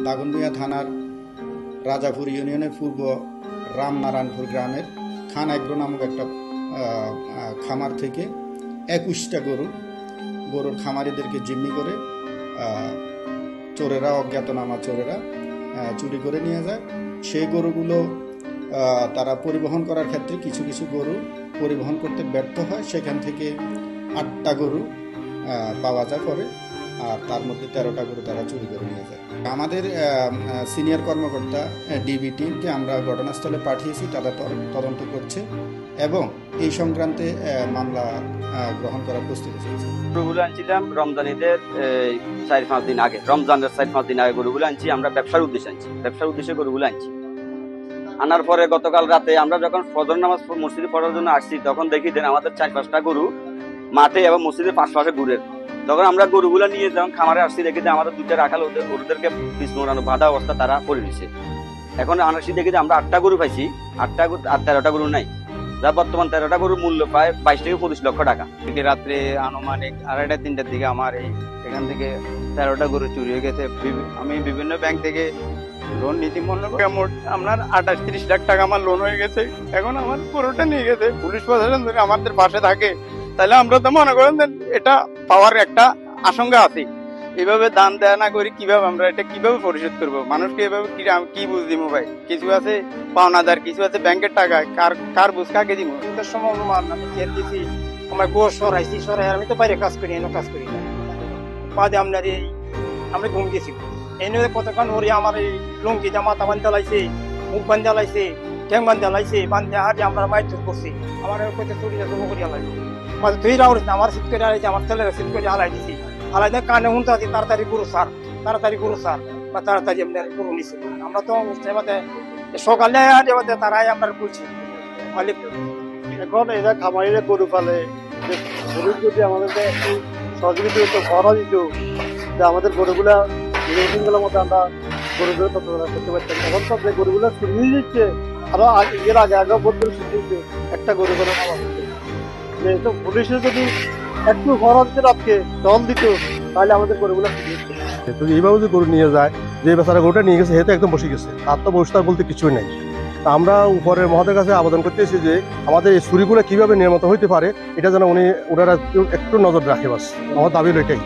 দাগনভূঞা থানার রাজাপুর ইউনিয়নের পূর্ব রামনারায়ণপুর গ্রামের খান এগ্রো নামক একটা খামার থেকে 21টা গরুর খামারিদেরকে জিম্মি করে চোরেরা, অজ্ঞাতনামা চোরেরা চুরি করে নিয়ে যায়। সেই গরুগুলো তারা পরিবহন করার ক্ষেত্রে কিছু কিছু গরু পরিবহন করতে ব্যর্থ হয়। সেখান থেকে 8টা গরু পাওয়া যায় পরে, আর তার মধ্যে 13টা গরু তারা চুরি করে নিয়ে যায়। আমাদের সিনিয়র কর্মকর্তা ডিবি টিমকে আমরা ঘটনাস্থলে পাঠিয়েছি, তারা তদন্ত করছে এবং এই সংক্রান্তে মামলা গ্রহণ করার প্রস্তুতি চলছে। গরুগুলো আনছিলাম রমজান ঈদের 4-5 দিন আগে, রমজানের 4-5 দিন আগে গরুগুলো আনছি। আমরা ব্যবসার উদ্দেশ্যে গরুগুলো আনছি। আনার পরে গতকাল রাতে আমরা যখন ফজর নামাজ মসজিদে পড়ার জন্য আসছি, তখন দেখি দেন আমাদের 4-5টা গরু মাঠে এবং মসজিদের পাশে ঘুরে। তখন আমরা গরুগুলো নিয়ে যখন খামারে আসছি, দেখি যে আমাদের 2টা রাখাল ওদেরকে পিছনোড়ানো বাঁধা অবস্থা তারা করে দিচ্ছে। এখন আসছি দেখি যে আমরা 8টা গরু পাইছি, 8টা গরু আর 13টা গরু নাই। যার বর্তমান 13টা গরুর মূল্য প্রায় 22 থেকে 25 লক্ষ টাকা। রাত্রে আনুমানিক 2:30-3টার দিকে আমার এখান থেকে 13টা গরু চুরি হয়ে গেছে। আমি বিভিন্ন ব্যাংক থেকে লোন নিতে মনে করি আপনার 28-30 লাখ টাকা আমার লোন হয়ে গেছে। এখন আমার গরুটা নিয়ে গেছে। পুলিশ প্রশাসন যদি আমাদের পাশে থাকে তাহলে আমরা তো মনে করেন এটা পাওয়ার একটা আশঙ্কা আছে। এভাবে দান দেয়া না করি কিভাবে আমরা এটা কিভাবে পরিশোধ করবো? মানুষকে এভাবে কি বুঝ দিব ভাই? কিছু আছে পাওনাদার, কিছু আছে ব্যাংকের টাকা, কার বুঝ কাকে দিব? সময় আমি জেল দিছি, আমার গোশ সরাইছি, আমি তো বাইরে কাজ করি, কাজ করি না। বাদে আপনার আমরা ঘুম গেছি এনে কতক্ষণ ওরে আমার এই লুঙ্গি মাথা বান্ধা লাইছে, মুখ বান্ধা লাইছে, ঠ্যাং বান্ধা লাইছে, বান্ধে হাতে আমরা মাইর করছি। আমার কোথায় চুরি জমা করিয়া লাগবে মানে তুই রাউরিস না, আমার সিট করে হারাইছে, আমার ছেলেরা সিট করে হালাই দিছি। হালাই দিয়ে কানে হুনতে আছি তাড়াতাড়ি গরু সার বা তাড়াতাড়ি আপনার গরু নিচ্ছে। আমরা তো সকালে তারাই আমরা বলছি মালিক। এখন এরা খামারিরা গরু পালে, গরু যদি আমাদের একটু সহযোগিতা হতো, খরচ দিত, যে আমাদের গরুগুলা নির্বাচনগুলোর মধ্যে আমরা গরুগুলো তত্ত্বাবধান করতে পারতাম। এখন সব যে গরুগুলো শুনিয়ে দিচ্ছে, আরো এর আগে বলতে শুনিয়েছে একটা গরু করে খাওয়া হচ্ছে। যেহেতু পুলিশের যদি একটু খরচ রাখকে দল দিত, তাহলে আমাদের গরুগুলো শুনিয়ে দিচ্ছে। তো এইভাবে যে গরু নিয়ে যায়, যে বেচারা গরুটা নিয়ে গেছে, হেতে একদম বসে গেছে, তার তো বসতার বলতে কিছুই নেই। আমরা উপরের মহোদয়ের কাছে আবেদন করতেছি যে আমাদের এই চুরিগুলো কিভাবে নিয়মিত হইতে পারে, এটা যেন ওনারা একটু নজর রাখে। বাস আমার দাবি এটাই।